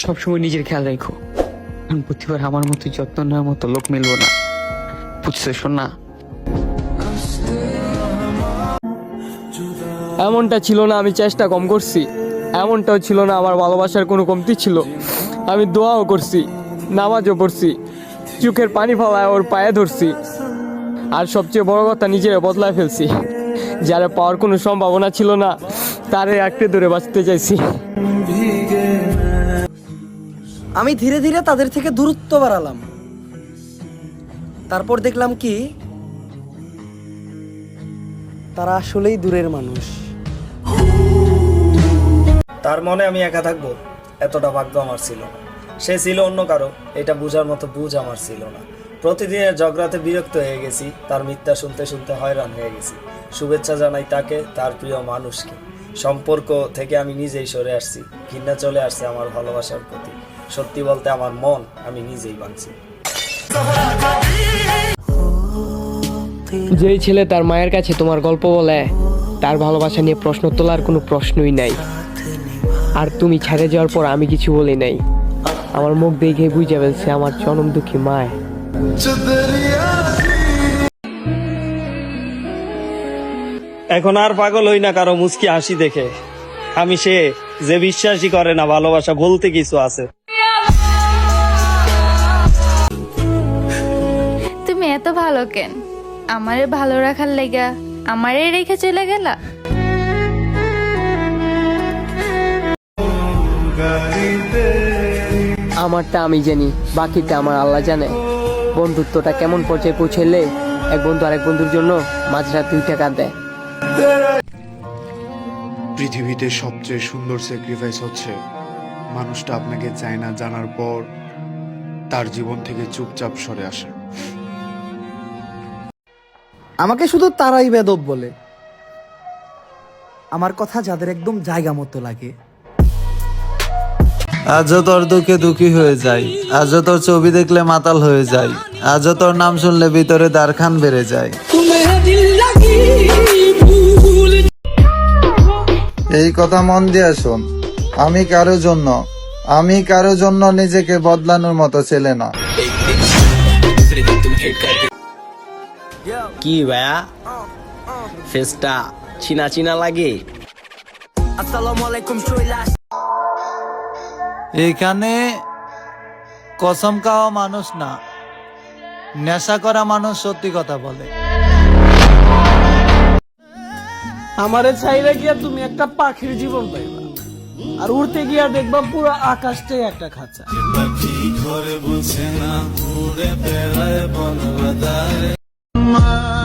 সবসময় নিজের খেয়াল রাখো, কারণ প্রতিবার আমার মতো যত্ন নেওয়ার মতো লোক মিলবো না, বুঝছো শোনা? এমনটা ছিল না আমি চেষ্টা কম করছি, এমনটাও ছিল না আমার ভালোবাসার কোনো কমতি ছিল। আমি দোয়াও করছি, নামাজও পড়ছি, চোখের পানি ফেলায় ওর পায়ে ধরছি, আর সবচেয়ে বড় কথা নিজের বদলায় ফেলছি। যারা পাওয়ার কোনো সম্ভাবনা ছিল না তারে আঁকড়ে ধরে বাঁচতে চাইছি। আমি ধীরে ধীরে তাদের থেকে দূরত্ব বাড়ালাম। তারপর দেখলাম কি তারা আসলেই দূরের মানুষ। তার মনে আমি একা থাকবো এতটা ভাগ্য আমার ছিল না। সে ছিল অন্য কারো, এটা বুঝার মতো বুঝ আমার ছিল না। প্রতিদিনের ঝগড়াতে বিরক্ত হয়ে গেছি, তার মিথ্যা শুনতে শুনতে হয়রান হয়ে গেছি। শুভেচ্ছা জানাই তাকে, তার প্রিয় মানুষকে। সম্পর্ক থেকে আমি নিজেই সরে আসছি, ঘৃণা চলে আসছে আমার ভালোবাসার প্রতি। সত্যি বলতে আমার মন আমি নিজেই ভাঙছি। যেই ছেলে তার মায়ের কাছে তোমার গল্প বলে, তার ভালোবাসা নিয়ে প্রশ্ন তোলার কোনো প্রশ্নই নাই। আর তুমি ছেড়ে যাওয়ার পর আমি কিছু বলি নাই, আমার মুখ দেখে বুঝে ফেলছে আমার জনম দুঃখী মায়। এখন আর পাগল হই না কারো মুচকি হাসি দেখে। আমি সে যে বিশ্বাসই করে না ভালোবাসা বলতে কিছু আছে। তুমি এত ভালো কেন? আমারে ভালো রাখার লেগা আমারে রেখে চলে গেলা? আমারটা আমি জানি, বাকিটা আমার আল্লাহ জানে। বন্ধুত্বটা কেমন পর্যায়ে পৌঁছাইলে এক বন্ধু আরেক বন্ধুর জন্য মাঝরাত 2 টাকা দেয়। পৃথিবীতে সবচেয়ে সুন্দর স্যাক্রিফাইস হচ্ছে মানুষটা আপনাকে চায় না জানার পর তার জীবন থেকে চুপচাপ সরে আসে। আমাকে শুধু তারাই বেদব বলে, আমার কথা যাদের একদম জায়গা মতো লাগে। আজও তোর দুঃখে দুঃখী হয়ে যাই, আজও তোর ছবি দেখলে মাতাল হয়ে যাই, আজও তোর নাম শুনলে ভিতরে দ্বারখান বেড়ে যায়। এই কথা মন দিয়ে শোন, আমি কারো জন্য নিজেকে বদলানোর মতো ছেলে না। কি ভাইয়া, ফেসটা চিনা চিনা লাগে। এখানে কসম খাওয়া মানুষ না, নেশা করা মানুষ সত্যি কথা বলে। আমারে চাইলে গিয়া তুমি একটা পাখির জীবন পাইবা, আর উড়তে গিয়া দেখবা পুরো আকাশটাই একটা খাঁচা।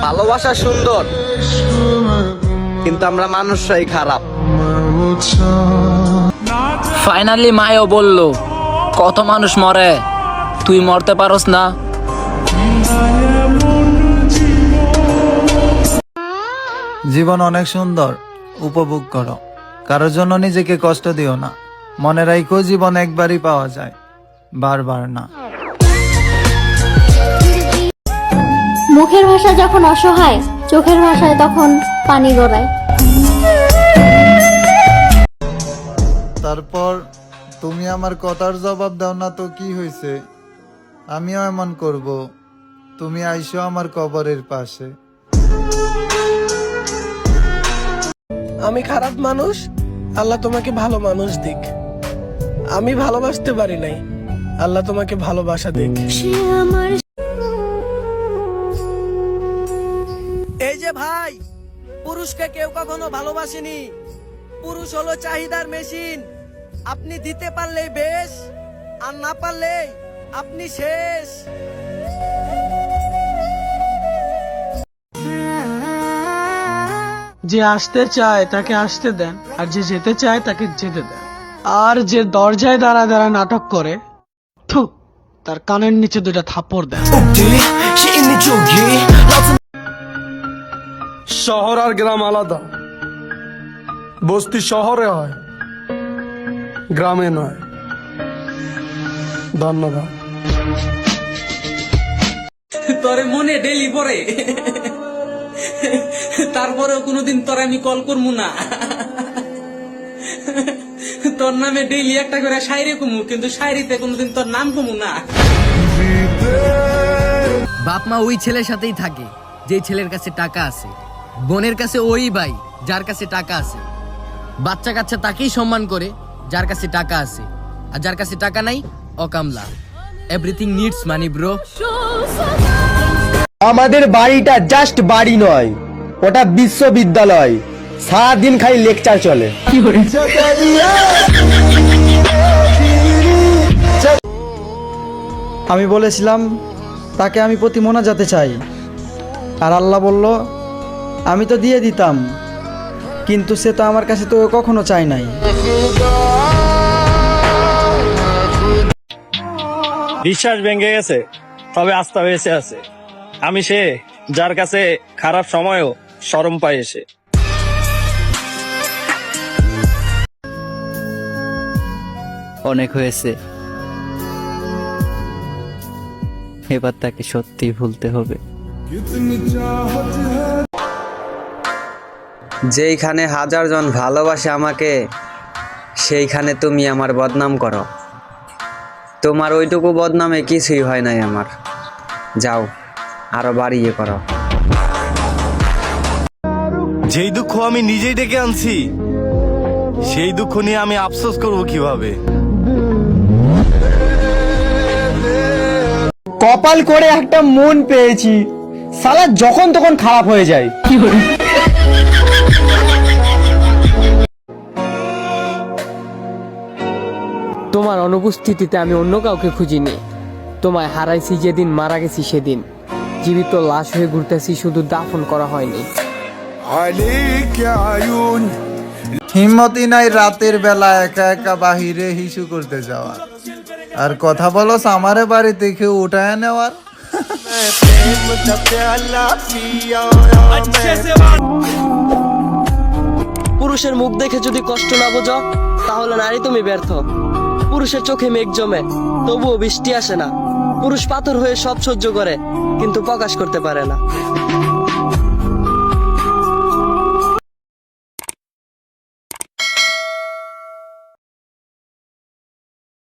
ভালোবাসা সুন্দর, কিন্তু আমরা মানুষরাই খারাপ। ফাইনালি মায়ও বলল, কত মানুষ মরে, তুই মরতে পারস না। জীবন অনেক সুন্দর, উপভোগ করো, কারোর জন্য নিজেকে কষ্ট দিও না। মনে রাখো জীবন একবারই পাওয়া যায়, বারবার না। মুখের ভাষা যখন অসহায়, চোখের ভাষায় তখন পানি গড়ায়। তারপর তুমি আমার কথার জবাব দাও না তো কি হয়েছে, আমিও এমন করব। তুমি আইসো আমার কবরের পাশে। আমি খারাপ মানুষ, আল্লাহ তোমাকে ভালো মানুষ দিক। আমি ভালোবাসতে পারি নাই, আল্লাহ তোমাকে ভালোবাসা দিক। এই যে ভাই, পুরুষকে কেউ কখনো ভালোবাসেনি। পুরুষ হলো চাহিদার মেশিন। আপনি দিতে পারলেই বেশ, আর না পারলে আপনি শেষ। যে আসতে চায় তাকে আসতে দেন, আর যে যেতে চায় তাকে যেতে দেন। আর যে দরজায় দাঁড়া দাঁড়া নাটক করে, থু, তার কানের নিচে 2টা থাপ্পড় দেন। শহর আর গ্রাম আলাদা, বস্তি শহরে হয়, গ্রামে নয়। ধন্যবাদ। তোরে মনে ডেলি পরে, তারপরেও কোনোদিন তোরে আমি কল করবো না। তোর নামে ডেইলি একটা করে শায়রি কমু, কিন্তু শায়রিতে কোনোদিন তোর নাম কমু না। বাপ মা ওই ছেলের সাথেই থাকে যেই ছেলের কাছে টাকা আছে, বোনের কাছে ওই ভাই যার কাছে টাকা আছে, বাচ্চা কাচ্চা তাকেই সম্মান করে যার কাছে টাকা আছে, আর যার কাছে টাকা নাই অকামলা। Everything needs money bro. আমাদের বাড়িটা জাস্ট বাড়ি নয়, ওটা বিশ্ববিদ্যালয়। সারাদিন খালি লেকচার চলে। আমি বলেছিলাম তাকে আমি প্রতি মোনাজাতে চাই, আর আল্লাহ বলল আমি তো দিয়ে দিতাম, কিন্তু সে তো আমার কাছে তো কখনো চায় নাই। বিশ্বাস ভেঙে গেছে, তবে আস্থা বেঁচে আছে। আমি সে যার কাছে খারাপ সময়ও শরম পায় এসে। অনেক হয়েছে, এবার তাকে সত্যি ভুলতে হবে। যেইখানে হাজার জন ভালোবাসে আমাকে, সেইখানে তুমি আমার বদনাম করো। তোমার ওইটুকু বদনামে কিছুই হয় নাই আমার। যাও, আরো বাড়িয়ে করো। যেই দুঃখ আমি নিজেই ডেকে আনছি, সেই দুঃখ নিয়ে আমি আফসোস করব কিভাবে? কপাল করে একটা মন পেয়েছি, সালা যখন তখন খারাপ হয়ে যায়। তোমার অনুপস্থিতিতে আমি অন্য কাউকে খুঁজিনি। তোমায় হারাইছি যেদিন, মারা গেছি সেদিন। জীবিত লাশ হয়ে ঘুরতেছি, শুধু দাফন করা হয়নি। হিম্মতই নাই রাতের বেলা একা একা বাহিরে হিসু করতে যাওয়ার, আর কথা বলো আমারে বাড়িতে কেউ উঠায় নেওয়ার। পুরুষের মুখ দেখে যদি কষ্ট না বোঝো, তাহলে নারী তুমি ব্যর্থ। পুরুষের চোখে মেঘ জমে, তবুও বৃষ্টি আসে না। পুরুষ পাথর হয়ে সব সহ্য করে, কিন্তু প্রকাশ করতে পারে না।